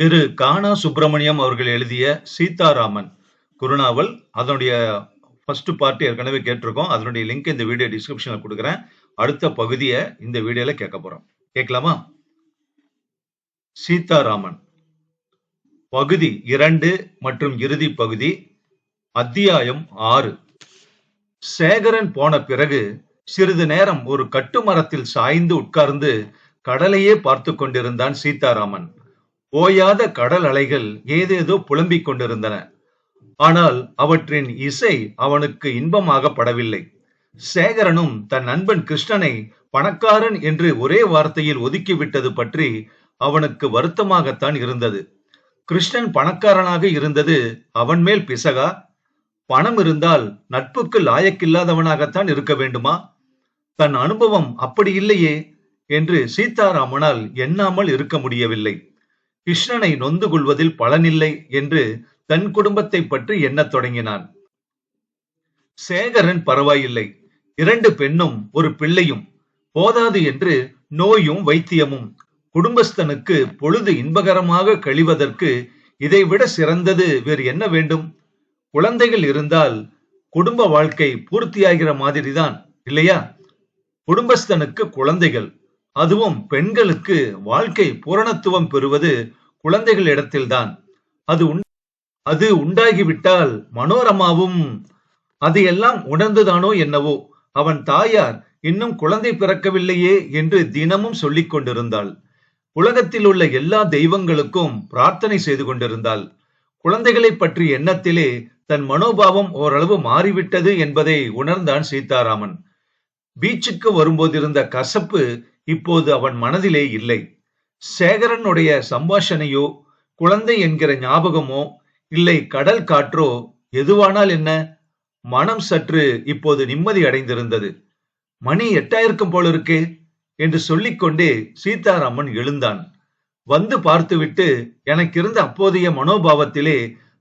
திரு கானா சுப்பிரமணியம் அவர்கள் எழுதிய சீதாராமன் குறுநாவல். அதனுடைய ஃபர்ஸ்ட் பார்ட் ஏற்கனவே கேட்டிருக்கோம். அதனுடைய லிங்க் இந்த வீடியோ டிஸ்கிரிப்ஷன்ல கொடுக்குறேன். அடுத்த பகுதியை இந்த வீடியோல கேட்க போறோம். கேட்கலாமா? சீதாராமன் பகுதி 2 மற்றும் இறுதி பகுதி, அத்தியாயம் 6. சேகரன் போன பிறகு சிறிது நேரம் ஒரு கட்டுமரத்தில் சாய்ந்து உட்கார்ந்து கடலையே பார்த்து கொண்டிருந்தான் சீதாராமன். ஓயாத கடல் அலைகள் ஏதேதோ புலம்பிக் கொண்டிருந்தன. ஆனால் அவற்றின் இசை அவனுக்கு இன்பமாக படவில்லை. சேகரனும் தன் நண்பன் கிருஷ்ணனை பணக்காரன் என்று ஒரே வார்த்தையில் ஒதுக்கிவிட்டது பற்றி அவனுக்கு வருத்தமாகத்தான் இருந்தது. கிருஷ்ணன் பணக்காரனாக இருந்தது அவன் மேல் பிசகா? பணம் இருந்தால் நட்புக்கு லாயக்கில்லாதவனாகத்தான் இருக்க வேண்டுமா? தன் அனுபவம் அப்படி இல்லையே என்று சீதாராமனால் எண்ணாமல் இருக்க முடியவில்லை. கிருஷ்ணனை நொந்து கொள்வதில் பலனில்லை என்று தன் குடும்பத்தை பற்றி எண்ணத் தொடங்கினான். சேகரன் பரவாயில்லை, 2 பெண்ணும் ஒரு பிள்ளையும் போதாது என்று நோயும் வைத்தியமும். குடும்பஸ்தனுக்கு பொழுது இன்பகரமாக கழிவதற்கு இதைவிட சிறந்தது வேறு என்ன வேண்டும்? குழந்தைகள் இருந்தால் குடும்ப வாழ்க்கை பூர்த்தியாகிற மாதிரிதான் இல்லையா? குடும்பஸ்தனுக்கு குழந்தைகள், அதுவும் பெண்களுக்கு வாழ்க்கை பூரணத்துவம் பெறுவது குழந்தைகள் இடத்தில்தான். அது உண்டாகிவிட்டால் மனோரமாவும் அதையெல்லாம் உணர்ந்துதானோ என்னவோ அவன் தாயார் இன்னும் குழந்தை பிறக்கவில்லையே என்று தினமும் சொல்லிக் கொண்டிருந்தாள். உலகத்தில் உள்ள எல்லா தெய்வங்களுக்கும் பிரார்த்தனை செய்து கொண்டிருந்தாள். குழந்தைகளை பற்றி எண்ணத்திலே தன் மனோபாவம் ஓரளவு மாறிவிட்டது என்பதை உணர்ந்தான் சீதாராமன். பீச்சுக்கு வரும்போதிருந்த கசப்பு இப்போது அவன் மனதிலே இல்லை. சேகரனுடைய சம்பாஷணையோ, குழந்தை என்கிற ஞாபகமோ, இல்லை கடல் காற்றோ, எதுவானால் என்ன? மனம் சற்று இப்போது நிம்மதி அடைந்திருந்தது. மணி 8 போல இருக்கே என்று சொல்லிக்கொண்டே சீதாராமன் எழுந்தான். வந்து பார்த்துவிட்டு எனக்கிருந்த அப்போதைய மனோபாவத்திலே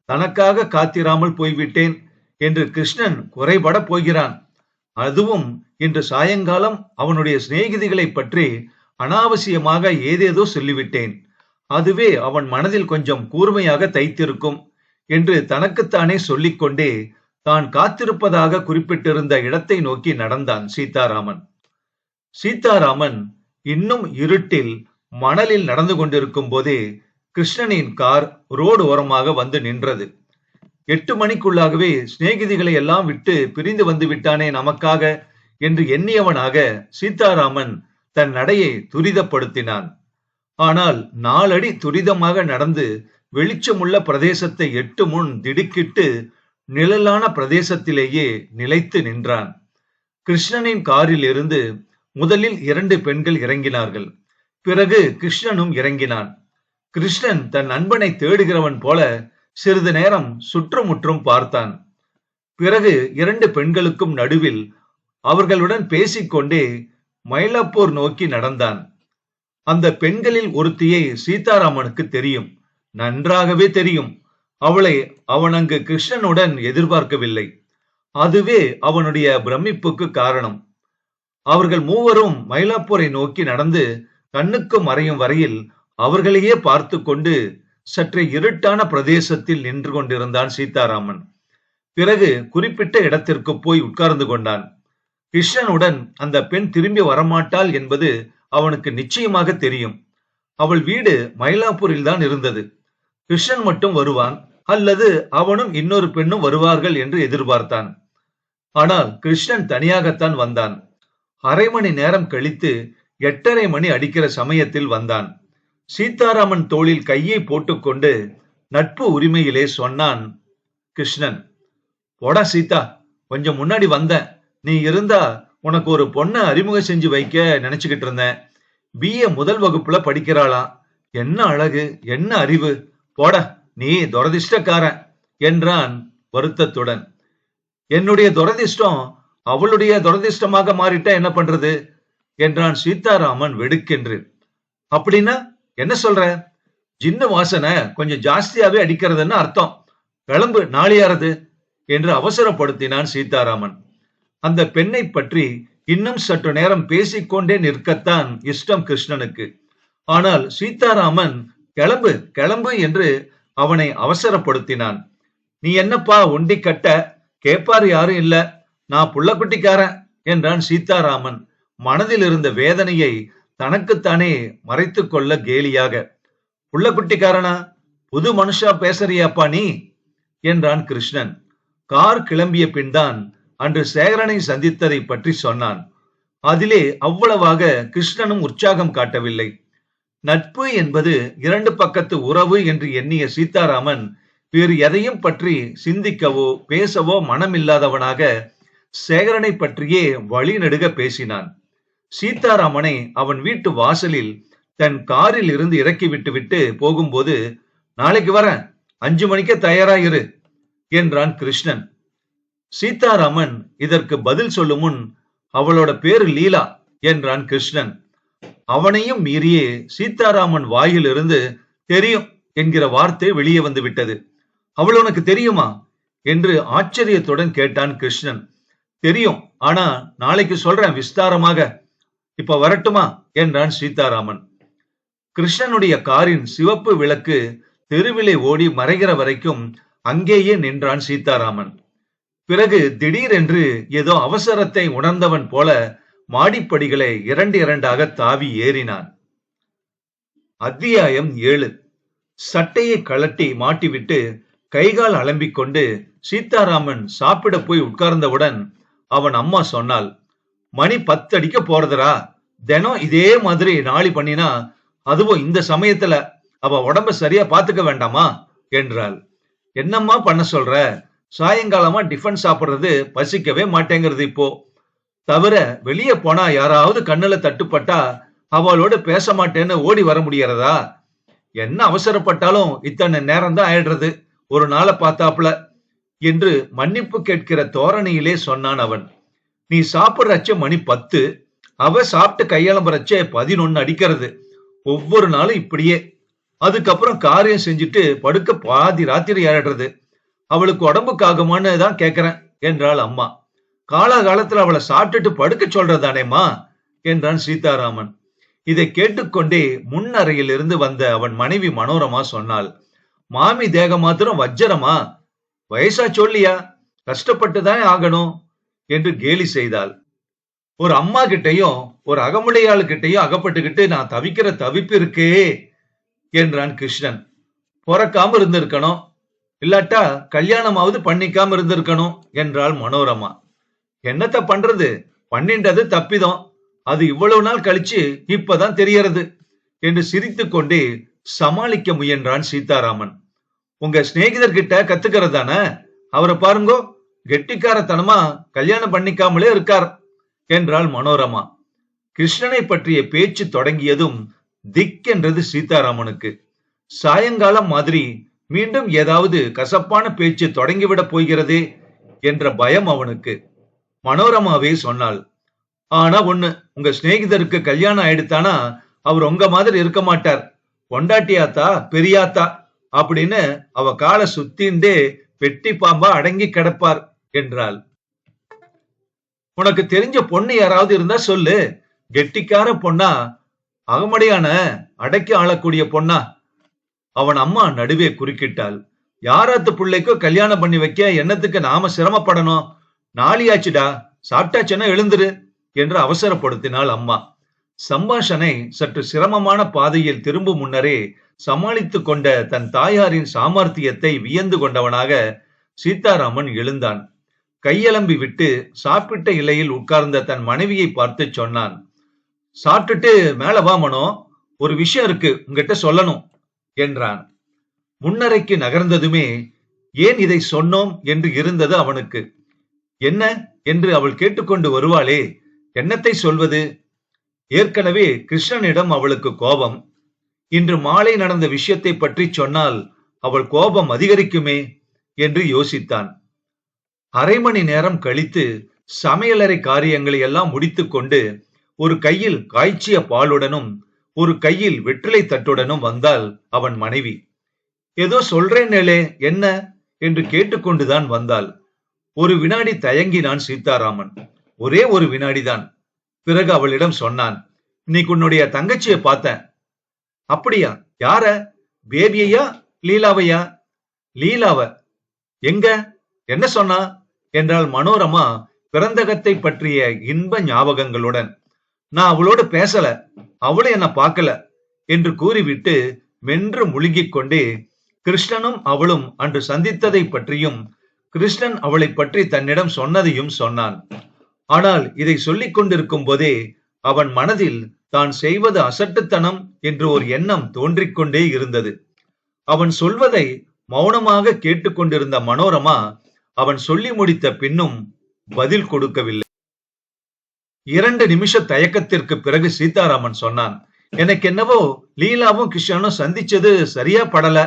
தனக்காக காத்திராமல் போய்விட்டேன் என்று கிருஷ்ணன் குறைபட போகிறான். அதுவும் இன்று சாயங்காலம் அவனுடைய சிநேகிதிகளை பற்றி அனாவசியமாக ஏதேதோ சொல்லிவிட்டேன். அதுவே அவன் மனதில் கொஞ்சம் கூர்மையாக தைத்திருக்கும் என்று தனக்குத்தானே சொல்லிக்கொண்டே தான் காத்திருப்பதாக குறிப்பிட்டிருந்த இடத்தை நோக்கி நடந்தான் சீதாராமன். சீதாராமன் இன்னும் இருட்டில் மணலில் நடந்து கொண்டிருக்கும் போதே கிருஷ்ணனின் கார் ரோடு ஓரமாக வந்து நின்றது. 8 மணிக்குள்ளாகவே சிநேகிதிகளை எல்லாம் விட்டு பிரிந்து வந்து விட்டானே நமக்காக என்று எண்ணியவனாக சீதாராமன் தன் நடையை துரிதப்படுத்தினான். ஆனால் 4 அடி துரிதமாக நடந்து வெளிச்சமுள்ள பிரதேசத்தை எட்டு முன் திடுக்கிட்டு நிழலான பிரதேசத்திலேயே நிலைத்து நின்றான். கிருஷ்ணனின் காரில் இருந்து முதலில் 2 பெண்கள் இறங்கினார்கள். பிறகு கிருஷ்ணனும் இறங்கினான். கிருஷ்ணன் தன் நண்பனை தேடுகிறவன் போல சிறிது நேரம் சுற்றுமுற்றும் பார்த்தான். பிறகு 2 பெண்களுக்கும் நடுவில் அவர்களுடன் பேசிக்கொண்டே மயிலாப்பூர் நோக்கி நடந்தான். அந்த பெண்களில் ஒருத்தியை சீதாராமனுக்கு தெரியும், நன்றாகவே தெரியும். அவளை அவன் அங்கு கிருஷ்ணனுடன் எதிர்பார்க்கவில்லை. அதுவே அவனுடைய பிரமிப்புக்கு காரணம். அவர்கள் மூவரும் மயிலாப்பூரை நோக்கி நடந்து கண்ணுக்கு மறையும் வரையில் அவர்களையே பார்த்து கொண்டு சற்று இருட்டான பிரதேசத்தில் நின்று கொண்டிருந்தான் சீதாராமன். பிறகு குறிப்பிட்ட இடத்திற்கு போய் உட்கார்ந்து கொண்டான். கிருஷ்ணனுடன் அந்த பெண் திரும்பி வரமாட்டாள் என்பது அவனுக்கு நிச்சயமாக தெரியும். அவள் வீடு மயிலாப்பூரில் தான் இருந்தது. கிருஷ்ணன் மட்டும் வருவான் அல்லது அவனும் இன்னொரு பெண்ணும் வருவார்கள் என்று எதிர்பார்த்தான். ஆனால் கிருஷ்ணன் தனியாகத்தான் வந்தான். அரை மணி நேரம் கழித்து 8:30 மணி அடிக்கிற சமயத்தில் வந்தான். சீதாராமன் தோளில் கையை போட்டுக்கொண்டு நட்பு உரிமையிலே சொன்னான் கிருஷ்ணன். போடா சீதா, கொஞ்சம் முன்னாடி வந்தேன். நீ இருந்தா உனக்கு ஒரு பொண்ணை அறிமுகம் செஞ்சு வைக்க நினைச்சுக்கிட்டு இருந்தேன். BA முதல் வகுப்புல படிக்கிறாளாம். என்ன அழகு, என்ன அறிவு. போடா, நீ துரதிர்ஷ்டக்காரன் என்றான் வருத்தத்துடன். என்னுடைய துரதிர்ஷ்டம் அவளுடைய துரதிர்ஷ்டமாக மாறிட்டா என்ன பண்றது என்றான் சீதாராமன் வெடுக்கென்று. அப்படின்னா என்ன சொல்ற? ஜின்னு வாசனை கொஞ்சம் ஜாஸ்தியாவே அடிக்கிறதுன்னு அர்த்தம். கிளம்பு, நாளியாரது என்று அவசரப்படுத்தினான் சீதாராமன். அந்த பெண்ணை பற்றி இன்னும் சற்று நேரம் பேசிக்கொண்டே நிற்கத்தான் இஷ்டம் கிருஷ்ணனுக்கு. ஆனால் சீதாராமன் கிளம்பு கிளம்பு என்று அவனை அவசரப்படுத்தினான். நீ என்னப்பா ஒண்டி கட்ட, கேப்பாரு யாரும் இல்ல, நான் புள்ளக்குட்டிக்காரன் என்றான் சீதாராமன் மனதில் இருந்த வேதனையை தனக்குத்தானே மறைத்துக் கொள்ள கேலியாக. புள்ளக்குட்டிக்காரனா? புது மனுஷா பேசுறியாப்பா நீ என்றான் கிருஷ்ணன். கார் கிளம்பிய பின்தான் அன்று சேகரனை சந்தித்ததை பற்றி சொன்னான். அதிலே அவ்வளவாக கிருஷ்ணனும் உற்சாகம் காட்டவில்லை. நட்பு என்பது இரண்டு பக்கத்து உறவு என்று எண்ணிய சீதாராமன் வேறு எதையும் பற்றி சிந்திக்கவோ பேசவோ மனமில்லாதவனாக சேகரனை பற்றியே வழிநெடுக பேசினான். சீதாராமனை அவன் வீட்டு வாசலில் தன் காரில் இருந்து இறக்கி விட்டு போகும்போது, நாளைக்கு வரேன், 5 மணிக்கு தயாராயிரு என்றான் கிருஷ்ணன். சீதாராமன் இதற்கு பதில் சொல்லும் முன், அவளோட பேரு லீலா என்றான் கிருஷ்ணன். அவனையும் மீறியே சீதாராமன் வாயில் இருந்து தெரியும் என்கிற வார்த்தை வெளியே வந்து விட்டது. அவள் உனக்கு தெரியுமா என்று ஆச்சரியத்துடன் கேட்டான் கிருஷ்ணன். தெரியும், ஆனா நாளைக்கு சொல்றேன் விஸ்தாரமாக. இப்ப வரட்டுமா என்றான் சீதாராமன். கிருஷ்ணனுடைய காரின் சிவப்பு விளக்கு தெருவிலே ஓடி மறைகிற வரைக்கும் அங்கேயே நின்றான் சீதாராமன். பிறகு திடீரென்று ஏதோ அவசரத்தை உணர்ந்தவன் போல மாடிப்படிகளை இரண்டாக தாவி ஏறினான். அத்தியாயம் 7. சட்டையை கழட்டி மாட்டிவிட்டு கைகால் அலம்பிக் கொண்டு சீதாராமன் சாப்பிட போய் உட்கார்ந்தவுடன் அவன் அம்மா சொன்னாள், மணி 10 அடிக்க போறதுரா, தினம் இதே மாதிரி நாளி பண்ணினா அதுவும் இந்த சமயத்துல அவ உடம்ப சரியா பாத்துக்க வேண்டாமா என்றாள். என்னம்மா பண்ண சொல்ற? சாயங்காலமா டிஃபன் சாப்பிடுறது பசிக்கவே மாட்டேங்கிறது இப்போ. தவிர வெளியே போனா யாராவது கண்ணுல தட்டுப்பட்டா அவளோட பேச மாட்டேன்னு ஓடி வர முடியறதா? என்ன அவசரப்பட்டாலும் இத்தனை நேரம் தான் ஆயிடுறது ஒரு நாளை பார்த்தாப்புல என்று மன்னிப்பு கேட்கிற தோரணையிலே சொன்னான் அவன். நீ சாப்பிடுறச்ச மணி 10, அவ சாப்பிட்டு கையளம்புறச்ச 11 அடிக்கிறது. ஒவ்வொரு நாளும் இப்படியே. அதுக்கப்புறம் காரியம் செஞ்சுட்டு படுக்க பாதி ராத்திரி ஆயிடுறது. அவளுக்கு உடம்புக்காகுமான்னு தான் கேக்குறேன் என்றாள் அம்மா. காலகாலத்துல அவளை சாப்பிட்டுட்டு படுக்க சொல்றதானேம்மா என்றான் சீதாராமன். இதை கேட்டுக்கொண்டே முன் அறையில் இருந்து வந்த அவன் மனைவி மனோரமா சொன்னாள், மாமி தேகம் மாத்திரம் வஜ்ஜரமா, வயசா சொல்லியா, கஷ்டப்பட்டுதான் ஆகணும் என்று கேலி செய்தாள். ஒரு அம்மா கிட்டையும் ஒரு அகமுடையாளு கிட்டையும் அகப்பட்டுக்கிட்டு நான் தவிக்கிற தவிப்பு இருக்கே என்றான் கிருஷ்ணன். பொறக்காம இருந்திருக்கணும், இல்லாட்டா கல்யாணமாவது பண்ணிக்காம இருந்திருக்கணும் என்றாள் மனோரமா. என்னத்த பண்றது, பண்ணின்றது தப்பிதம், அது இவ்வளவு நாள் கழிச்சு இப்பதான் தெரியறது என்று சிரித்து கொண்டே சமாளிக்க முயன்றான் சீதாராமன். உங்க சிநேகிதர்கிட்ட கத்துக்கிறதான, அவரை பாருங்கோ, கெட்டிக்காரத்தனமா கல்யாணம் பண்ணிக்காமலே இருக்கார் என்றாள் மனோரமா. கிருஷ்ணனை பற்றிய பேச்சு தொடங்கியதும் திக்கென்றது சீதாராமனுக்கு. சாயங்காலம் மாதிரி மீண்டும் ஏதாவது கசப்பான பேச்சு தொடங்கிவிட போகிறதே என்ற பயம் அவனுக்கு. மனோரமாவே சொன்னாள், ஆனா ஒண்ணு, உங்க சிநேகிதருக்கு கல்யாணம் ஆயிடுத்தானா அவர் உங்க மாதிரி இருக்க மாட்டார், பொண்டாட்டியாத்தா பெரியாத்தா அப்படின்னு அவ காலை சுத்திண்டே வெட்டி பாம்பா அடங்கி கிடப்பார் என்றாள். உனக்கு தெரிஞ்ச பொண்ணு யாராவது இருந்தா சொல்லு, கெட்டிக்கார பொண்ணா, அகமடையான அடக்கி ஆளக்கூடிய பொண்ணா? அவன் அம்மா நடுவே குறுக்கிட்டாள். யாராத்து பிள்ளைக்கோ கல்யாணம் பண்ணி வைக்க என்னத்துக்கு நாம சிரமப்படணும், நாளியாச்சுடா, சாப்பிட்டாச்சுன்னா எழுந்துரு என்று அவசரப்படுத்தினாள் அம்மா. சம்பாஷனை சற்று சிரமமான பாதையில் திரும்பும் முன்னரே சமாளித்துக் கொண்ட தன் தாயாரின் சாமர்த்தியத்தை வியந்து கொண்டவனாக சீதாராமன் எழுந்தான். கையலம்பி விட்டு சாப்பிட்ட இலையில் உட்கார்ந்த தன் மனைவியை பார்த்து சொன்னான், சாப்பிட்டுட்டு மேல வா மனோ, ஒரு விஷயம் இருக்கு உங்ககிட்ட சொல்லணும் என்றான். முன்னரைக்கு நகர்ந்ததுமே ஏன் இதை சொன்னோம் என்று இருந்தது அவனுக்கு. என்ன என்று அவள் கேட்டுக்கொண்டு வருவாளே, என்னத்தை சொல்வது? ஏற்கனவே கிருஷ்ணனிடம் அவளுக்கு கோபம். இன்று மாலை நடந்த விஷயத்தை பற்றி சொன்னால் அவள் கோபம் அதிகரிக்குமே என்று யோசித்தான். அரை மணி நேரம் கழித்து சமையலறை காரியங்களை எல்லாம் முடித்துக் கொண்டு ஒரு கையில் காய்ச்சிய பாலுடனும் ஒரு கையில் வெற்றிலை தட்டுடனும் வந்தாள் அவன் மனைவி. ஏதோ சொல்றேனேலே, என்ன என்று கேட்டுக்கொண்டுதான் வந்தாள். ஒரு வினாடி தயங்கினான் சீதாராமன். ஒரே ஒரு வினாடிதான். பிறகு அவளிடம் சொன்னான், இன்னைக்கு உன்னுடைய தங்கச்சியை பார்த்தேன். அப்படியா, யார? பேபியையா லீலாவையா? லீலாவ. எங்க? என்ன சொன்னா என்றாள் மனோரமா பிறந்தகத்தை பற்றிய இன்ப ஞாபகங்களுடன். நான் அவளோடு பேசல, அவளும் என்ன பார்க்கல என்று கூறிவிட்டு மென்று முழுகிக் கொண்டே கிருஷ்ணனும் அவளும் அன்று சந்தித்ததை பற்றியும் கிருஷ்ணன் அவளை பற்றி தன்னிடம் சொன்னதையும் சொன்னான். ஆனால் இதை சொல்லிக் கொண்டிருக்கும் போதே அவன் மனதில் தான் செய்வது அசட்டுத்தனம் என்று ஒரு எண்ணம் தோன்றிக்கொண்டே இருந்தது. அவன் சொல்வதை மௌனமாக கேட்டுக்கொண்டிருந்த மனோரமா அவன் சொல்லி முடித்த பின்னும் பதில் கொடுக்கவில்லை. 2 நிமிஷ தயக்கத்திற்கு பிறகு சீதாராமன் சொன்னான், எனக்கு என்னவோ லீலாவும் கிருஷ்ணனும் சந்திச்சது சரியா படல.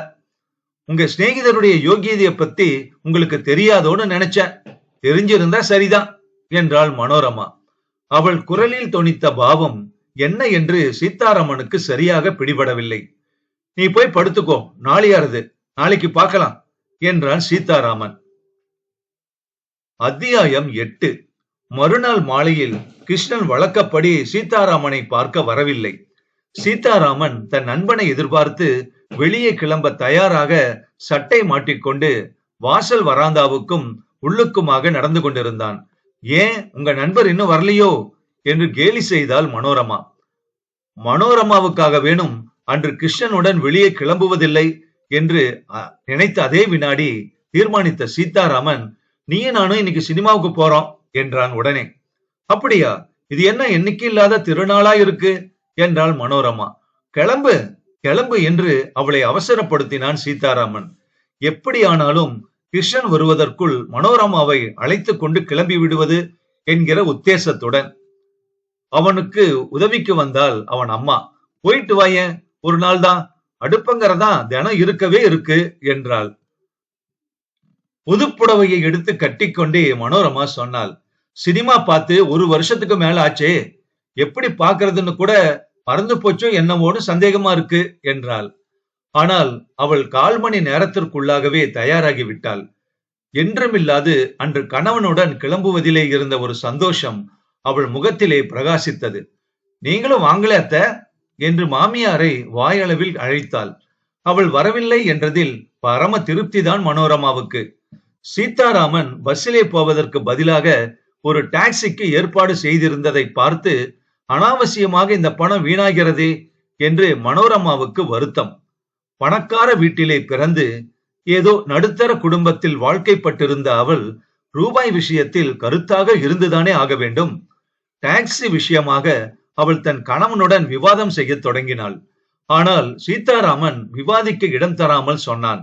உங்க சிநேகிதருடைய யோகியதைய பத்தி உங்களுக்கு தெரியாதோன்னு நினைச்சேன். தெரிஞ்சிருந்தா சரிதான் என்றாள் மனோரமா. அவள் குரலில் தொனித்த பாவம் என்ன என்று சீதாராமனுக்கு சரியாக பிடிபடவில்லை. நீ போய் படுத்துக்கோ, நாளையாருது, நாளைக்கு பார்க்கலாம் என்றான் சீதாராமன். அத்தியாயம் 8. மறுநாள் மாலையில் கிருஷ்ணன் வழக்கப்படி சீதாராமனை பார்க்க வரவில்லை. சீதாராமன் தன் நண்பனை எதிர்பார்த்து வெளியே கிளம்ப தயாராக சட்டை மாட்டிக்கொண்டு வாசல் வராந்தாவுக்கும் உள்ளுக்குமாக நடந்து கொண்டிருந்தான். ஏன் உங்க நண்பர் இன்னும் வரலையோ என்று கேலி செய்தாள் மனோரமா. மனோரமாவுக்காக வேணும் அன்று கிருஷ்ணனுடன் வெளியே கிளம்புவதில்லை என்று நினைத்த அதே வினாடி தீர்மானித்த சீதாராமன், நீயும் நானும் இன்னைக்கு சினிமாவுக்கு போறோம் என்றான் உடனே. அப்படியா? இது என்ன எண்ணிக்கை இல்லாத திருநாளா இருக்கு என்றாள் மனோரமா. கிளம்பு கிளம்பு என்று அவளை அவசரப்படுத்தினான் சீதாராமன். எப்படியானாலும் கிருஷ்ணன் வருவதற்குள் மனோரமாவை அழைத்து கொண்டு கிளம்பி விடுவது என்கிற உத்தேசத்துடன். அவனுக்கு உதவிக்கு வந்தால் அவன் அம்மா. போயிட்டு வாயேன், ஒரு நாள் தான், அடுப்பங்கறதா தினம் இருக்கவே இருக்கு என்றாள். புதுப்புடவையை எடுத்து கட்டிக்கொண்டே மனோரமா சொன்னாள், சினிமா பார்த்து 1 வருஷத்துக்கு மேல ஆச்சே, எப்படி பாக்குறதுன்னு கூட மறந்து போச்சோ என்னவோன்னு சந்தேகமா இருக்கு என்றாள். ஆனால் அவள் 1/4 மணி நேரத்திற்குள்ளாகவே தயாராகி விட்டாள். என்றுமில்லாது அன்று கணவனுடன் கிளம்புவதிலே இருந்த ஒரு சந்தோஷம் அவள் முகத்திலே பிரகாசித்தது. நீங்களும் வாங்களே அத்த என்று மாமியாரை வாயளவில் அழைத்தாள். அவள் வரவில்லை என்றதில் பரம திருப்திதான் மனோரமாவுக்கு. சீதாராமன் பஸ்ஸிலே போவதற்கு பதிலாக ஒரு டாக்ஸிக்கு ஏற்பாடு செய்திருந்ததை பார்த்து அனாவசியமாக இந்த பணம் வீணாகிறதே என்று மனோரமாவுக்கு வருத்தம். பணக்கார வீட்டிலே பிறந்து ஏதோ நடுத்தர குடும்பத்தில் வாழ்க்கைப்பட்டிருந்த அவள் ரூபாய் விஷயத்தில் கருத்தாக இருந்துதானே ஆக வேண்டும். டாக்ஸி விஷயமாக அவள் தன் கணவனுடன் விவாதம் செய்ய தொடங்கினாள். ஆனால் சீதாராமன் விவாதிக்க இடம் தராமல் சொன்னான்,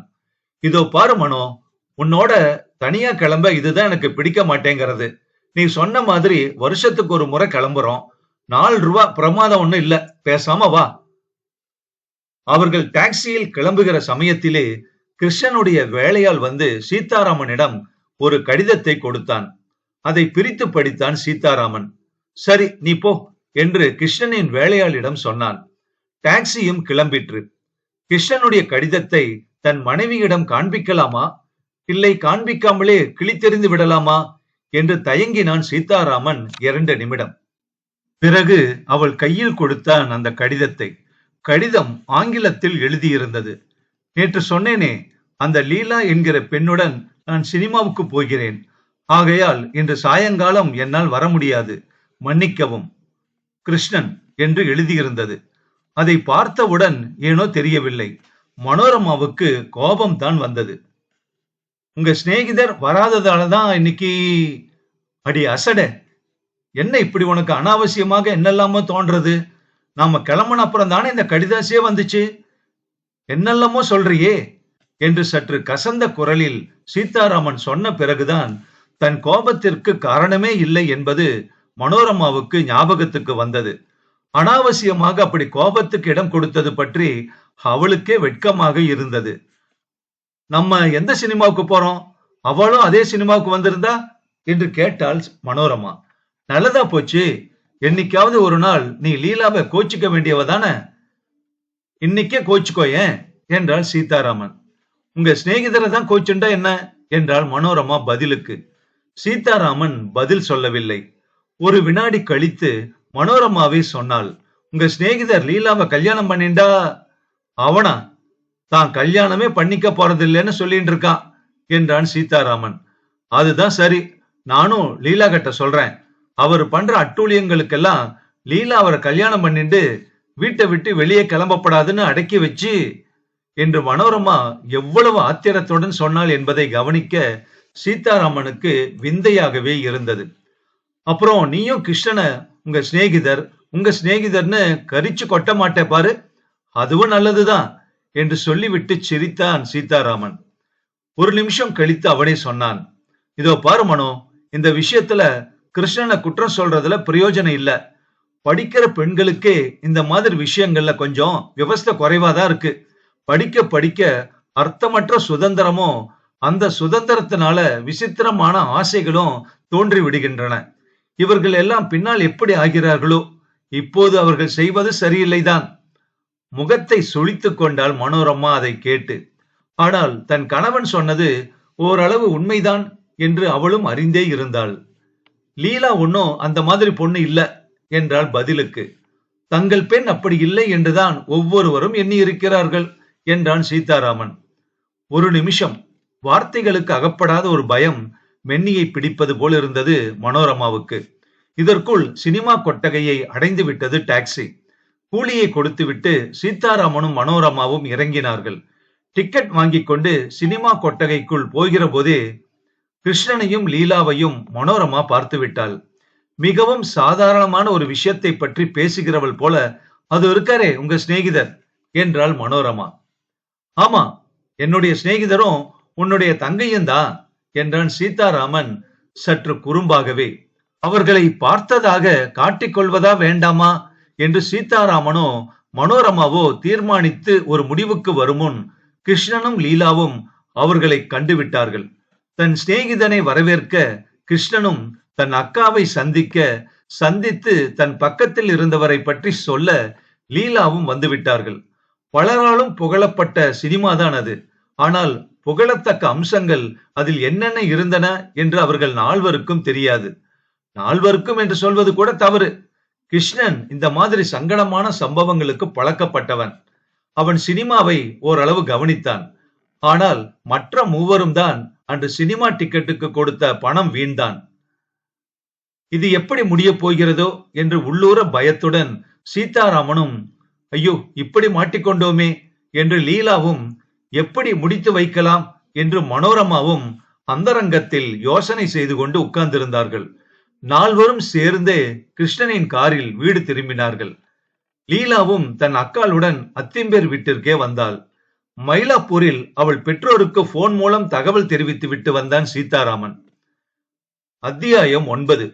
இதோ பாரு மனோ, உன்னோட தனியா கிளம்ப இதுதான் எனக்கு பிடிக்க மாட்டேங்கிறது. நீ சொன்ன மாதிரி வருஷத்துக்கு ஒரு முறை கிளம்புறோம், 4 ரூபாய் பிரமாதம் ஒண்ணு இல்ல, பேசாம வா. அவர்கள் டாக்ஸியில் கிளம்புகிற சமயத்திலே கிருஷ்ணனுடைய வேலையால் வந்து சீதாராமனிடம் ஒரு கடிதத்தை கொடுத்தான். அதை பிரித்து படித்தான் சீதாராமன். சரி நீ போ என்று கிருஷ்ணனின் வேலையாளிடம் சொன்னான். டாக்ஸியும் கிளம்பிற்று. கிருஷ்ணனுடைய கடிதத்தை தன் மனைவியிடம் காண்பிக்கலாமா, இல்லை காண்பிக்காமலே கிழித்தெறிந்து விடலாமா என்று தயங்கினான் சீதாராமன் 2 நிமிடம். பிறகு அவள் கையில் கொடுத்தான் அந்த கடிதத்தை. கடிதம் ஆங்கிலத்தில் எழுதியிருந்தது. நேற்று சொன்னேனே, அந்த லீலா என்கிற பெண்ணுடன் நான் சினிமாவுக்கு போகிறேன். ஆகையால் இன்று சாயங்காலம் என்னால் வர முடியாது, மன்னிக்கவும், கிருஷ்ணன் என்று எழுதியிருந்தது. அதை பார்த்தவுடன் ஏனோ தெரியவில்லை, மனோரமாவுக்கு கோபம் தான் வந்தது. உங்க சிநேகிதர் வராததாலதான் இன்னைக்கு. அடி அசட, என்ன இப்படி உனக்கு அனாவசியமாக என்னெல்லாமோ தோன்றது? நாம கிளம்பின அப்புறம் தானே இந்த கடிதாசியே வந்துச்சு, என்னெல்லாமோ சொல்றியே என்று சற்று கசந்த குரலில் சீதாராமன் சொன்ன பிறகுதான் தன் கோபத்திற்கு காரணமே இல்லை என்பது மனோரமாவுக்கு ஞாபகத்துக்கு வந்தது. அனாவசியமாக அப்படி கோபத்துக்கு இடம் கொடுத்தது பற்றி அவளுக்கே வெட்கமாக இருந்தது. நம்ம எந்த சினிமாவுக்கு போறோம்? அவளும் அதே சினிமாவுக்கு வந்திருந்தா என்று கேட்டாள் மனோரமா. நல்லதா போச்சு, என்னைக்காவது ஒரு நாள் நீ லீலாவை கோச்சிக்க வேண்டியவதான, இன்னைக்கே கோச்சுக்கோயேன் என்றாள் சீதாராமன். உங்க சிநேகிதரை தான் கோச்சுண்டா என்ன என்றாள் மனோரமா பதிலுக்கு. சீதாராமன் பதில் சொல்லவில்லை. ஒரு வினாடி கழித்து மனோரமாவே சொன்னாள், உங்க சிநேகிதர் லீலாவை கல்யாணம் பண்ணிண்டா அவனா தான் கல்யாணமே பண்ணிக்க போறதில்லைன்னு சொல்லிட்டு இருக்கான் என்றான் சீதாராமன். அதுதான் சரி, நானும் லீலா கிட்ட சொல்றேன். அவர் பண்ற அட்டூழியங்களுக்கெல்லாம் லீலா அவரை கல்யாணம் பண்ணிட்டு வீட்டை விட்டு வெளியே கிளம்பப்படாதுன்னு அடக்கி வச்சு என்று மனோரமா எவ்வளவு ஆத்திரத்துடன் சொன்னாள் என்பதை கவனிக்க சீதாராமனுக்கு விந்தையாகவே இருந்தது. அப்புறம் நீயும் கிருஷ்ணனை உங்க சிநேகிதர்னு கரிச்சு கொட்ட மாட்டே பாரு, அதுவும் நல்லதுதான் என்று சொல்லிவிட்டு சிரித்தான் சீதாராமன். ஒரு நிமிஷம் கழித்து அவனே சொன்னான், இதோ பாரு மனோ, இந்த விஷயத்துல கிருஷ்ணனை குற்றம் சொல்றதுல பிரயோஜனம் இல்ல. படிக்கிற பெண்களுக்கே இந்த மாதிரி விஷயங்கள்ல கொஞ்சம் விவஸ்தை குறைவாதான் இருக்கு. படிக்க படிக்க அர்த்தமற்ற சுதந்திரமும் அந்த சுதந்திரத்தினால விசித்திரமான ஆசைகளும் தோன்றி விடுகின்றன. இவர்கள் எல்லாம் பின்னால் எப்படி ஆகிறார்களோ. இப்போது அவர்கள் செய்வது சரியில்லைதான். முகத்தை சுளித்துக் கொண்டாள் மனோரமா அதை கேட்டு. ஆனால் தன் கணவன் சொன்னது ஓரளவு உண்மைதான் என்று அவளும் அறிந்தே இருந்தாள். லீலா ஒன்னும் அந்த மாதிரி பொண்ணு இல்ல என்றாள் பதிலுக்கு. தங்கள் பெண் அப்படி இல்லை என்றுதான் ஒவ்வொருவரும் எண்ணி இருக்கிறார்கள் என்றான் சீதாராமன். ஒரு நிமிஷம் வார்த்தைகளுக்கு அகப்படாத ஒரு பயம் மென்னியை பிடிப்பது போல் இருந்தது மனோரமாவுக்கு. இதற்குள் சினிமா கொட்டகையை அடைந்து விட்டது டாக்ஸி. கூலியை கொடுத்துவிட்டு சீதாராமனும் மனோரமாவும் இறங்கினார்கள். டிக்கெட் வாங்கிக் கொண்டு சினிமா கொட்டகைக்குள் போகிற போதே கிருஷ்ணனையும் லீலாவையும் மனோரமா பார்த்து விட்டாள். மிகவும் சாதாரணமான ஒரு விஷயத்தை பற்றி பேசுகிறவள் போல, அது இருக்காரே உங்க சிநேகிதர் என்றாள் மனோரமா. ஆமா, என்னுடைய சிநேகிதரும் உன்னுடைய தங்கையும் தான் என்றான் சீதாராமன் சற்று குறும்பாகவே. அவர்களை பார்த்ததாக காட்டிக்கொள்வதா வேண்டாமா என்று சீதாராமனோ மனோரமாவோ தீர்மானித்து ஒரு முடிவுக்கு வருமுன் கிருஷ்ணனும் லீலாவும் அவர்களை கண்டுவிட்டார்கள். தன் சிநேகிதனை வரவேற்க கிருஷ்ணனும் தன் அக்காவை சந்தித்து தன் பக்கத்தில் இருந்தவரை பற்றி சொல்ல லீலாவும் வந்துவிட்டார்கள். பலராலும் புகழப்பட்ட சினிமாதான் அது. ஆனால் புகழத்தக்க அம்சங்கள் அதில் என்னென்ன இருந்தன என்று அவர்கள் நால்வருக்கும் தெரியாது. நால்வருக்கும் என்று சொல்வது கூட தவறு. கிருஷ்ணன் இந்த மாதிரி சங்கடமான சம்பவங்களுக்கு பழக்கப்பட்டவன். அவன் சினிமாவை ஓரளவு கவனித்தான். ஆனால் மற்ற மூவரும் தான் அன்று சினிமா டிக்கெட்டுக்கு கொடுத்த பணம் வீண்தான். இது எப்படி முடிய போகிறதோ என்று உள்ளூர பயத்துடன் சீதாராமனும் ஐயோ இப்படி மாட்டிக்கொண்டோமே என்று லீலாவும் எப்படி முடித்து வைக்கலாம் என்று மனோரமாவும் அந்தரங்கத்தில் யோசனை செய்து கொண்டு உட்கார்ந்திருந்தார்கள். நால்வரும் சேர்ந்தே கிருஷ்ணனின் காரில் வீடு திரும்பினார்கள். லீலாவும் தன் அக்காளுடன் அத்திம்பேர் வீட்டிற்கே வந்தாள். மயிலாப்பூரில் அவள் பெற்றோருக்கு போன் மூலம் தகவல் தெரிவித்து விட்டு வந்தான் சீதாராமன். அத்தியாயம் 9.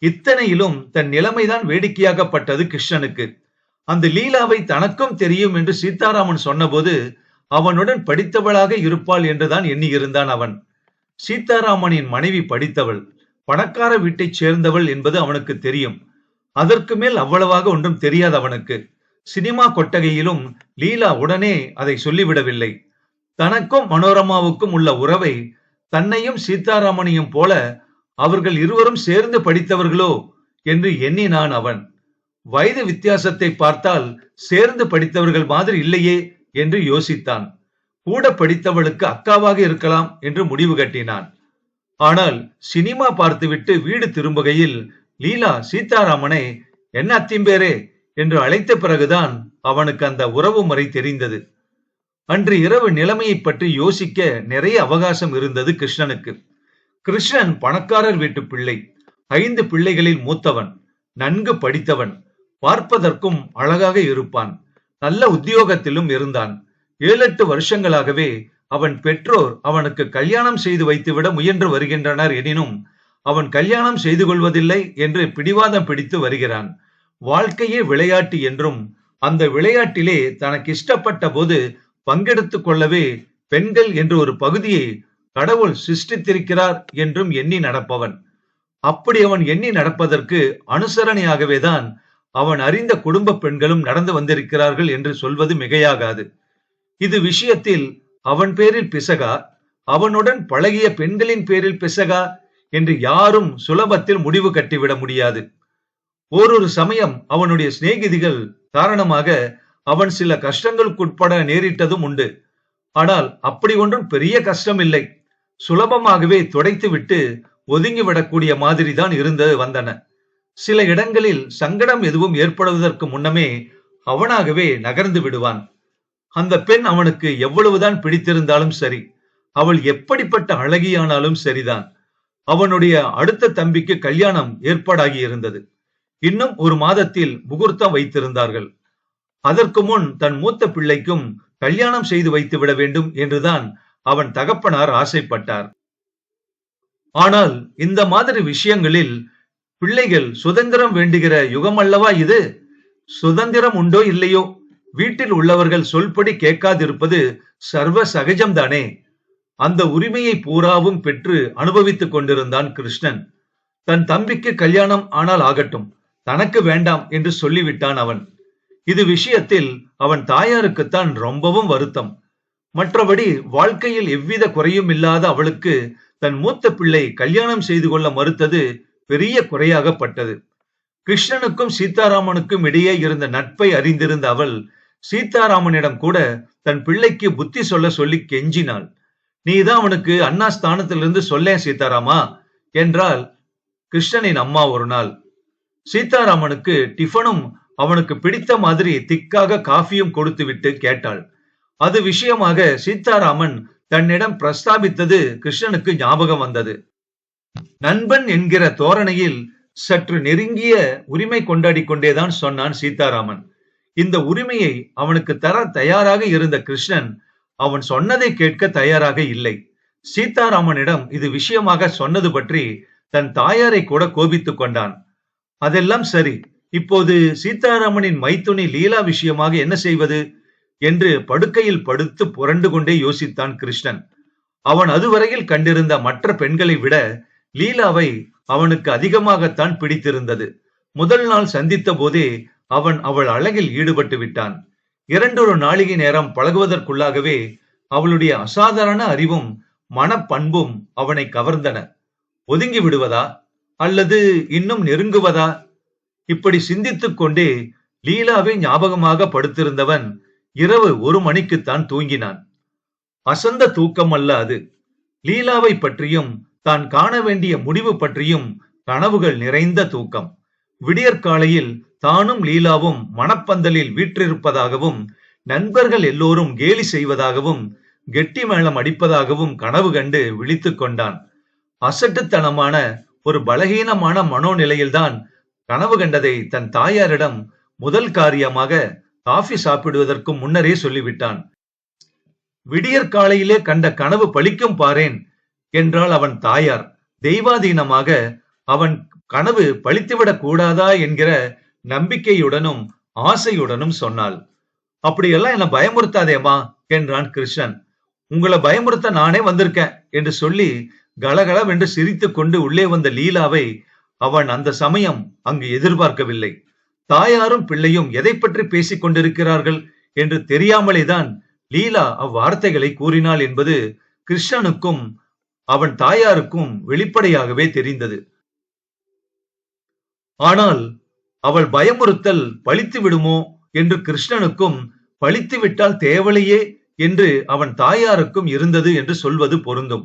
இத்தனையிலும் தன் நிலைமைதான் வேடிக்கையாகப்பட்டது கிருஷ்ணனுக்கு. அந்த லீலாவை தனக்கும் தெரியும் என்று சீதாராமன் சொன்னபோது அவனுடன் படித்தவளாக இருப்பாள் என்றுதான் எண்ணியிருந்தான் அவன். சீதாராமனின் மனைவி படித்தவள், பணக்கார வீட்டைச் சேர்ந்தவள் என்பது அவனுக்கு தெரியும். அதற்கு மேல் அவ்வளவாக ஒன்றும் தெரியாது அவனுக்கு. சினிமா கொட்டகையிலும் லீலா உடனே அதை சொல்லிவிடவில்லை. தனக்கும் மனோரமாவுக்கும் உள்ள உறவை தன்னையும் சீதாராமனையும் போல அவர்கள் இருவரும் சேர்ந்து படித்தவர்களோ என்று எண்ணினான் அவன். வயது வித்தியாசத்தை பார்த்தால் சேர்ந்து படித்தவர்கள் மாதிரி இல்லையே என்று யோசித்தான். கூட படித்தவளுக்கு அக்காவாக இருக்கலாம் என்று முடிவு கட்டினான். ஆனால் சினிமா பார்த்துவிட்டு வீடு திரும்புகையில் லீலா சீதாராமனை என்ன அத்திம்பேரே என்று அழைத்த பிறகுதான் அவனுக்கு அந்த உறவு முறை தெரிந்தது. அன்று இரவு நிலைமையை பற்றி யோசிக்க நிறைய அவகாசம் இருந்தது கிருஷ்ணனுக்கு. கிருஷ்ணன் பணக்காரர் வீட்டு பிள்ளை. 5 பிள்ளைகளில் மூத்தவன். நன்கு படித்தவன். பார்ப்பதற்கும் அழகாக இருப்பான். நல்ல உத்தியோகத்திலும் இருந்தான். 7-8 வருஷங்களாகவே அவன் பெற்றோர் அவனுக்கு கல்யாணம் செய்து வைத்துவிட முயன்று வருகின்றனர். எனினும் அவன் கல்யாணம் செய்து கொள்வதில்லை என்று பிடிவாதம் பிடித்து வருகிறான். வாழ்க்கையே விளையாட்டு என்றும் அந்த விளையாட்டிலே தனக்கு இஷ்டப்பட்ட போது பங்கெடுத்துக் கொள்ளவே பெண்கள் என்று ஒரு பகுதியை கடவுள் சிருஷ்டித்திருக்கிறார் என்றும் எண்ணி நடப்பவன். அப்படி அவன் எண்ணி நடப்பதற்கு அனுசரணையாகவேதான் அவன் அறிந்த குடும்ப பெண்களும் நடந்து வந்திருக்கிறார்கள் என்று சொல்வது மிகையாகாது. இது விஷயத்தில் அவன் பேரில் பிசகா, அவனுடன் பழகிய பெண்களின் பேரில் பிசகா என்று யாரும் சுலபத்தில் முடிவு கட்டிவிட முடியாது. ஓரொரு சமயம் அவனுடைய சிநேகிதிகள் காரணமாக அவன் சில கஷ்டங்களுக்குட்பட நேரிட்டதும் உண்டு. ஆனால் அப்படி ஒன்றும் பெரிய கஷ்டம் இல்லை. சுலபமாகவே துடைத்துவிட்டு ஒதுங்கிவிடக்கூடிய மாதிரிதான் இருந்தது வந்தன. சில இடங்களில் சங்கடம் எதுவும் ஏற்படுவதற்கு முன்னமே அவனாகவே நகர்ந்து விடுவான். அந்த பெண் அவனுக்கு எவ்வளவுதான் பிடித்திருந்தாலும் சரி, அவள் எப்படிப்பட்ட அழகியானாலும் சரிதான். அவனுடைய அடுத்த தம்பிக்கு கல்யாணம் ஏற்பாடாகி இருந்தது. இன்னும் ஒரு மாதத்தில் முகூர்த்தம் வைத்திருந்தார்கள். அதற்கு முன் தன் மூத்த பிள்ளைக்கும் கல்யாணம் செய்து வைத்து விட வேண்டும் என்றுதான் அவன் தகப்பனார் ஆசைப்பட்டார். ஆனால் இந்த மாதிரி விஷயங்களில் பிள்ளைகள் சுதந்திரம் வேண்டுகிற யுகம் அல்லவா இது? சுதந்திரம் உண்டோ இல்லையோ, வீட்டில் உள்ளவர்கள் சொல்படி கேட்காதிருப்பது சர்வ சகஜம்தானே. அந்த உரிமையை பூராவும் பெற்று அனுபவித்துக் கொண்டிருந்தான் கிருஷ்ணன். தன் தம்பிக்கு கல்யாணம் ஆனால் ஆகட்டும், தனக்கு வேண்டாம் என்று சொல்லிவிட்டான் அவன். இது விஷயத்தில் அவன் தாயாருக்குத்தான் ரொம்பவும் வருத்தம். மற்றபடி வாழ்க்கையில் எவ்வித குறையும் இல்லாத அவளுக்கு தன் மூத்த பிள்ளை கல்யாணம் செய்து கொள்ள மறுத்தது பெரிய குறையாகப்பட்டது. கிருஷ்ணனுக்கும் சீதாராமனுக்கும் இடையே இருந்த நட்பை அறிந்திருந்த அவள் சீதாராமனிடம் கூட தன் பிள்ளைக்கு புத்தி சொல்ல சொல்லி கெஞ்சினாள். நீதான் அவனுக்கு அண்ணா ஸ்தானத்திலிருந்து சொல்லேன் சீதாராமா என்றால் கிருஷ்ணனின் அம்மா ஒரு நாள். சீதாராமனுக்கு டிஃபனும் அவனுக்கு பிடித்த மாதிரி திக்காக காஃபியும் கொடுத்து விட்டு கேட்டாள். அது விஷயமாக சீதாராமன் தன்னிடம் பிரஸ்தாபித்தது கிருஷ்ணனுக்கு ஞாபகம் வந்தது. நண்பன் என்கிற தோரணையில் சற்று நெருங்கிய உரிமை கொண்டாடி கொண்டேதான் சொன்னான் சீதாராமன். இந்த உரிமையை அவனுக்கு தர தயாராக இருந்த கிருஷ்ணன் அவன் சொன்னதை கேட்க தயாராக இல்லை. சீதாராமனிடம் இது விஷயமாக சொன்னது பற்றி தன் தாயாரை கூட கோபித்துக் கொண்டான். அதெல்லாம் சரி, இப்போது சீதாராமனின் மைத்துனி லீலா விஷயமாக என்ன செய்வது என்று படுக்கையில் படுத்து புரண்டு கொண்டே யோசித்தான் கிருஷ்ணன். அவன் அதுவரையில் கண்டிருந்த மற்ற பெண்களை விட லீலாவை அவனுக்கு அதிகமாகத்தான் பிடித்திருந்தது. முதல் நாள் சந்தித்த போதே அவன் அவள் அழகில் ஈடுபட்டு விட்டான். 2 நாளிகை நேரம் பழகுவதற்குள்ளாகவே அவளுடைய அசாதாரண அறிவும் மனப்பண்பும் அவனை கவர்ந்தன. ஒதுங்கி விடுவதா அல்லது இன்னும் நெருங்குவதா? இப்படி சிந்தித்துக் கொண்டே லீலாவை ஞாபகமாக படுத்திருந்தவன் இரவு 1 மணிக்குத்தான் தூங்கினான். அசந்த தூக்கம் அல்ல அது. லீலாவை பற்றியும் தான் காண வேண்டிய முடிவு பற்றியும் கனவுகள் நிறைந்த தூக்கம். விடியற்காலையில் தானும் லீலாவும் மணப்பந்தலில் வீற்றிருப்பதாகவும் நண்பர்கள் எல்லோரும் கேலி செய்வதாகவும் கெட்டி மேளம் அடிப்பதாகவும் கனவு கண்டு விழித்துக் கொண்டான். அசட்டுத்தனமான ஒரு பலகீனமான மனோநிலையில்தான் கனவு கண்டதை தன் தாயாரிடம் முதல் காரியமாக காஃபி சாப்பிடுவதற்கு முன்னரே சொல்லிவிட்டான். விடியற்காலையிலே கண்ட கனவு பலிக்கும் பாரேன் என்றாள் அவன் தாயார். தெய்வாதீனமாக அவன் கனவு பலித்துவிடக் கூடாதா என்கிற நம்பிக்கையுடனும் ஆசையுடனும் சொன்னாள். அப்படியெல்லாம் என்ன பயமுறுத்தாதேமா என்றான் கிருஷ்ணன். உங்களை பயமுறுத்த நானே வந்திருக்கேன் என்று சொல்லி கலகலவென்று சிரித்துக் கொண்டு உள்ளே வந்த லீலாவை அவன் அந்த சமயம் அங்கு எதிர்பார்க்கவில்லை. தாயாரும் பிள்ளையும் எதை பற்றி பேசிக் கொண்டிருக்கிறார்கள் என்று தெரியாமலேதான் லீலா அவ்வார்த்தைகளை கூறினாள் என்பது கிருஷ்ணனுக்கும் அவன் தாயாருக்கும் வெளிப்படையாகவே தெரிந்தது. ஆனால் அவள் பயமுறுத்தல் பலித்து விடுமோ என்று கிருஷ்ணனுக்கும், பலித்து விட்டால் தேவலையே என்று அவன் தாயாருக்கும் இருந்தது என்று சொல்வது பொருந்தும்.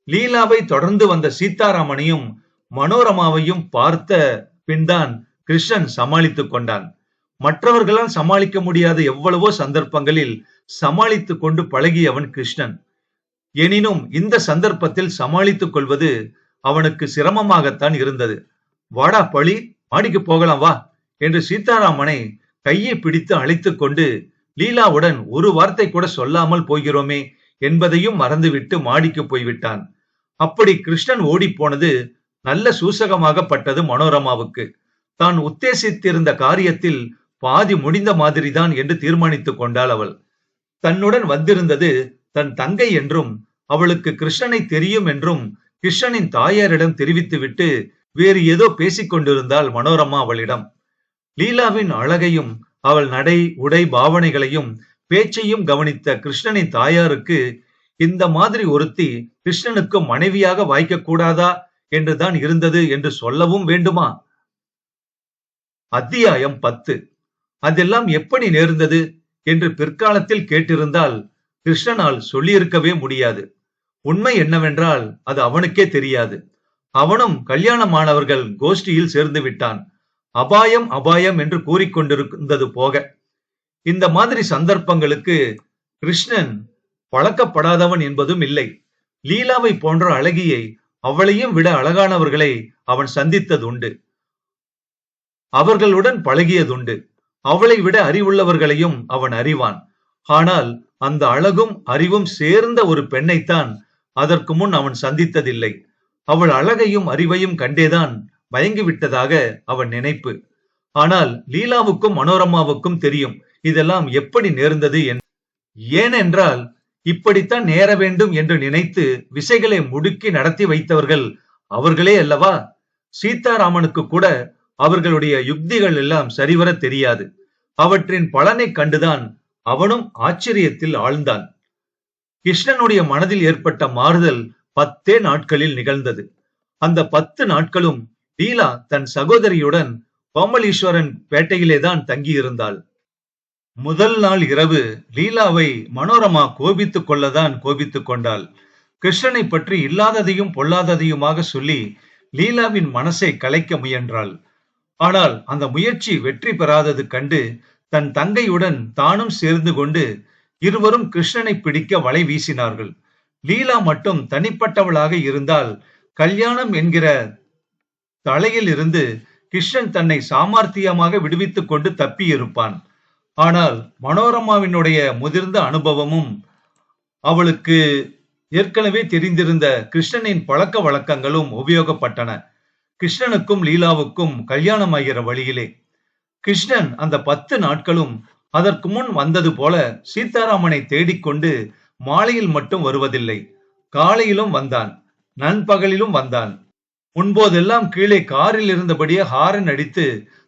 லீலாவை தொடர்ந்து வந்த சீதாராமனையும் மனோரமாவையும் பார்த்த பின்தான் கிருஷ்ணன் சமாளித்துக் கொண்டான். மற்றவர்களால் சமாளிக்க முடியாத எவ்வளவோ சந்தர்ப்பங்களில் சமாளித்துக் கொண்டு பழகியவன் கிருஷ்ணன். எனினும் இந்த சந்தர்ப்பத்தில் சமாளித்துக் கொள்வது அவனுக்கு சிரமமாகத்தான் இருந்தது. வாடா பழி, மாடிக்கு போகலாம் வா என்று சீதாராமனை கையை பிடித்து அழைத்துக் கொண்டு லீலாவுடன் ஒரு வார்த்தை கூட சொல்லாமல் போகிறோமே என்பதையும் மறந்துவிட்டு மாடிக்கு போய்விட்டான். அப்படி கிருஷ்ணன் ஓடி போனது நல்ல சூசகமாகப்பட்டது மனோரமாவுக்கு. தான் உத்தேசித்திருந்த காரியத்தில் பாதி முடிந்த மாதிரிதான் என்று தீர்மானித்துக் கொண்டாள் அவள். தன்னுடன் வந்திருந்தது தன் தங்கை என்றும் அவளுக்கு கிருஷ்ணனை தெரியும் என்றும் கிருஷ்ணனின் தாயாரிடம் தெரிவித்துவிட்டு வேறு ஏதோ பேசிக் கொண்டிருந்தாள் மனோரமா அவளிடம். லீலாவின் அழகையும் அவள் நடை உடை பாவனைகளையும் பேச்சையும் கவனித்த கிருஷ்ணனின் தாயாருக்கு இந்த மாதிரி ஒருத்தி கிருஷ்ணனுக்கு மனைவியாக வாய்க்க கூடாதா என்றுதான் இருந்தது என்று சொல்லவும் வேண்டுமா? அத்தியாயம் 10. அதெல்லாம் எப்படி நேர்ந்தது என்று பிற்காலத்தில் கேட்டிருந்தால் கிருஷ்ணனால் சொல்லியிருக்கவே முடியாது. உண்மை என்னவென்றால் அது அவனுக்கே தெரியாது. அவனும் கல்யாணமானவர்கள் கோஷ்டியில் சேர்ந்து விட்டான். அபாயம் அபாயம் என்று கூறிக்கொண்டிருந்தது போக. இந்த மாதிரி சந்தர்ப்பங்களுக்கு கிருஷ்ணன் பழக்கப்படாதவன் என்பதும் இல்லை. லீலாவை போன்ற அழகியை, அவளையும் விட அழகானவர்களை அவன் சந்தித்ததுண்டு, அவர்களுடன் பழகியதுண்டு. அவளை விட அறிவுள்ளவர்களையும் அவன் அறிவான். ஆனால் அந்த அழகும் அறிவும் சேர்ந்த ஒரு பெண்ணைத்தான் அதற்கு முன் அவன் சந்தித்ததில்லை. அவள் அழகையும் அறிவையும் கண்டேதான் மயங்கிவிட்டதாக அவன் நினைப்பு. ஆனால் லீலாவுக்கும் மனோரமாவுக்கும் தெரியும் இதெல்லாம் எப்படி நேர்ந்தது என்று. ஏனென்றால் இப்படித்தான் நேர வேண்டும் என்று நினைத்து விசைகளை முடுக்கி நடத்தி வைத்தவர்கள் அவர்களே அல்லவா. சீதாராமனுக்கு கூட அவர்களுடைய யுக்திகள் எல்லாம் சரிவர தெரியாது. அவற்றின் பலனை கண்டுதான் அவனும் ஆச்சரியத்தில் ஆழ்ந்தான். கிருஷ்ணனுடைய மனதில் ஏற்பட்ட மாறுதல் 10 நாட்களில் நிகழ்ந்தது. அந்த 10 நாட்களும் லீலா தன் சகோதரியுடன் கோமலீஸ்வரன் பேட்டையிலேதான் தங்கியிருந்தாள். முதல் நாள் இரவு லீலாவை மனோரமா கோபித்துக் கொண்டாள். கிருஷ்ணனை பற்றி இல்லாததையும் பொல்லாததையுமாக சொல்லி லீலாவின் மனசை கலைக்க முயன்றாள். ஆனால் அந்த முயற்சி வெற்றி பெறாதது கண்டு தன் தங்கையுடன் தானும் சேர்ந்து கொண்டு இருவரும் கிருஷ்ணனை பிடிக்க வலை வீசினார்கள். லீலா மட்டும் தனிப்பட்டவளாக இருந்தால் கல்யாணம் என்கிற தலையில் இருந்து கிருஷ்ணன் தன்னை சாமர்த்தியமாக விடுவித்துக் கொண்டு தப்பி இருப்பான். ஆனால் மனோரமாவினுடைய முதிர்ந்த அனுபவமும் அவளுக்கு ஏற்கனவே தெரிந்திருந்த கிருஷ்ணனின் பழக்க வழக்கங்களும் உபயோகப்பட்டன. கிருஷ்ணனுக்கும் லீலாவுக்கும் கல்யாணமாகிற வழியிலே. கிருஷ்ணன் அந்த 10 நாட்களும் அதற்கு முன் வந்தது போல சீதாராமனை தேடிக்கொண்டு மாலையில் மட்டும் வருவதில்லை. காலையிலும் வந்தான், நண்பகலிலும் வந்தான். முன்போதெல்லாம் கீழே காரில் இருந்தபடியே ஹாரன் அடித்து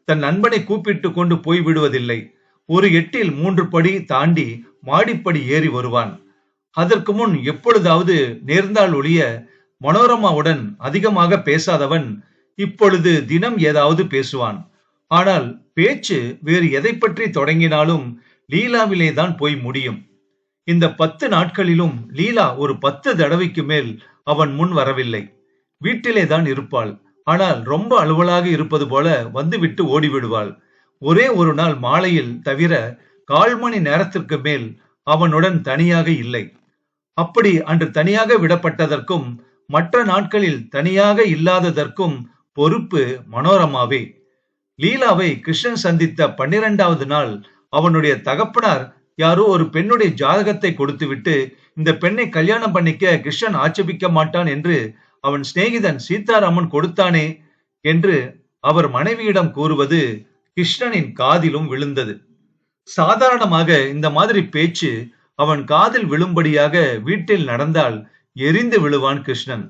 தன் நண்பனை கூப்பிட்டு கொண்டு போய் விடுவதில்லை. ஒரு எட்டில் 3 படி தாண்டி மாடிப்படி ஏறி வருவான். அதற்கு முன் எப்பொழுதாவது நேர்ந்தால் ஒழிய மனோரமாவுடன் அதிகமாக பேசாதவன் இப்பொழுது தினம் ஏதாவது பேசுவான். ஆனால் பேச்சு வேறு எதை பற்றி தொடங்கினாலும் லீலாவிலே தான் போய் முடியும். இந்த 10 நாட்களிலும் லீலா ஒரு 10 தடவைக்கு மேல் அவன் முன் வரவில்லை. வீட்டிலே தான் இருப்பாள். ஆனால் ரொம்ப அலுவலாக இருப்பது போல வந்துவிட்டு ஓடிவிடுவாள். ஒரே ஒரு நாள் மாலையில் தவிர 1/4 மணி நேரத்திற்கு மேல் அவனுடன் தனியாக இல்லை. அப்படி அன்று தனியாக விடப்பட்டதற்கும் மற்ற நாட்களில் தனியாக இல்லாததற்கும் பொறுப்பு மனோரமாவே. லீலாவை கிருஷ்ணன் சந்தித்த 12வது நாள் அவனுடைய தகப்பனார் யாரோ ஒரு பெண்ணுடைய ஜாதகத்தை கொடுத்துவிட்டு இந்த பெண்ணை கல்யாணம் பண்ணிக்க கிருஷ்ணன் ஆட்சேபிக்க மாட்டான் என்று அவன் சிநேகிதன் சீதாராமன் கொடுத்தானே என்று அவர் மனைவியிடம் கூறுவது கிருஷ்ணனின் காதிலும் விழுந்தது. சாதாரணமாக இந்த மாதிரி பேச்சு அவன் காதில் விழும்படியாக வீட்டில் நடந்தால் எரிந்து விழுவான் கிருஷ்ணன்.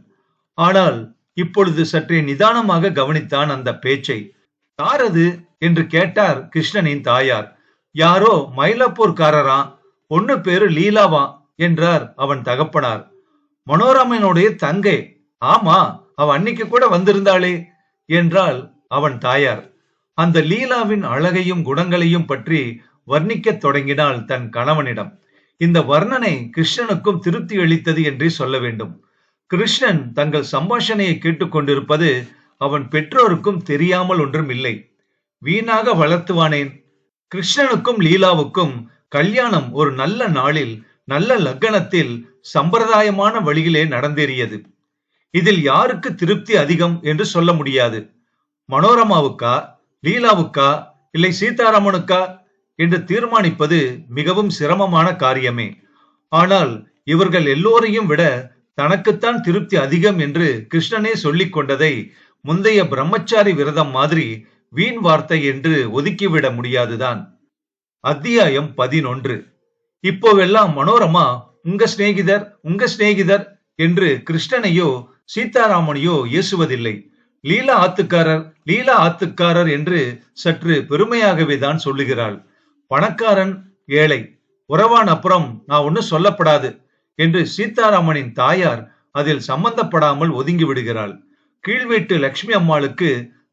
ஆனால் இப்பொழுது சற்றே நிதானமாக கவனித்தான் அந்த பேச்சை. யார் அது என்று கேட்டார் கிருஷ்ணனின் தாயார். யாரோ மயிலாப்பூர்காரரா, பொண்ணு பேரு லீலாவா என்றார் அவன் தகப்பனார். மனோரமனுடைய தங்கை. ஆமா, அவ அன்னைக்கு கூட வந்திருந்தாளே என்றாள் அவன் தாயார். அந்த லீலாவின் அழகையும் குணங்களையும் பற்றி வர்ணிக்க தொடங்கினாள் தன் கணவனிடம். இந்த வர்ணனை கிருஷ்ணனுக்கும் திருப்தி அளித்தது என்றே சொல்ல வேண்டும். கிருஷ்ணன் தங்கள் சம்பாஷணையை கேட்டுக்கொண்டிருப்பது அவன் பெற்றோருக்கும் தெரியாமல் ஒன்றும் இல்லை. வீணாக வளர்த்துவானேன். கிருஷ்ணனுக்கும் லீலாவுக்கும் கல்யாணம் ஒரு நல்ல நாளில் நல்ல லக்கணத்தில் சம்பிரதாயமான வழியிலே நடந்தேறியது. இதில் யாருக்கு திருப்தி அதிகம் என்று சொல்ல முடியாது. மனோரமாவுக்கா, லீலாவுக்கா, இல்லை சீதாராமனுக்கா என்று தீர்மானிப்பது மிகவும் சிரமமான காரியமே. ஆனால் இவர்கள் எல்லோரையும் விட தனக்குத்தான் திருப்தி அதிகம் என்று கிருஷ்ணனே சொல்லிக் கொண்டதை முந்தைய பிரம்மச்சாரி விரதம் மாதிரி வீண் வார்த்தை என்று ஒதுக்கிவிட முடியாதுதான். அத்தியாயம் 11. இப்போவெல்லாம் மனோரமா உங்க சிநேகிதர் என்று கிருஷ்ணனையோ சீதாராமனையோ ஏசுவதில்லை. லீலா ஆத்துக்காரர் என்று சற்று பெருமையாகவே தான் சொல்லுகிறாள். பணக்காரன் ஏழை உறவான் அப்புறம் நான் ஒன்னும் சொல்லப்படாது என்று சீதாராமனின் தாயார் அதில் சம்பந்தப்படாமல் ஒதுங்கி விடுகிறாள். கீழ்வீட்டு லட்சுமி அம்மாளுக்கு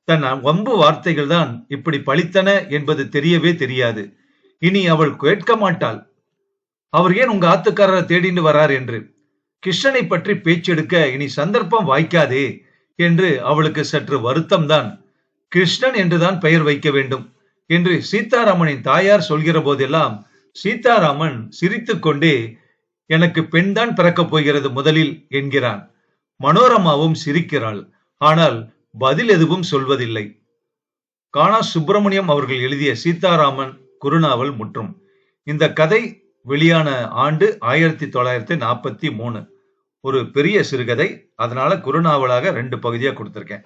தன் வம்பு வார்த்தைகள் தான் இப்படி பலித்தன என்பது தெரியவே தெரியாது. இனி அவள் கேட்க மாட்டாள். அவர் ஏன் உங்க ஆத்துக்காரரை தேடிண்டு வரார் என்று. கிருஷ்ணனை பற்றி பேச்செடுக்க இனி சந்தர்ப்பம் வாய்க்காதே என்று அவளுக்கு சற்று வருத்தம்தான். கிருஷ்ணன் என்றுதான் பெயர் வைக்க வேண்டும் என்று சீதாராமனின் தாயார் சொல்கிற போதெல்லாம் சீதாராமன் சிரித்துக் கொண்டே எனக்கு பெண்தான் பிறக்கப் போகிறது முதலில் என்கிறான். மனோரமாவும் சிரிக்கிறாள். ஆனால் பதில் எதுவும் சொல்வதில்லை. கானா சுப்பிரமணியம் அவர்கள் எழுதிய சீதாராமன் குறுநாவல் முற்றும். இந்த கதை வெளியான ஆண்டு 1943. ஒரு பெரிய சிறுகதை. அதனால குறுநாவலாக 2 பகுதியா கொடுத்திருக்கேன்.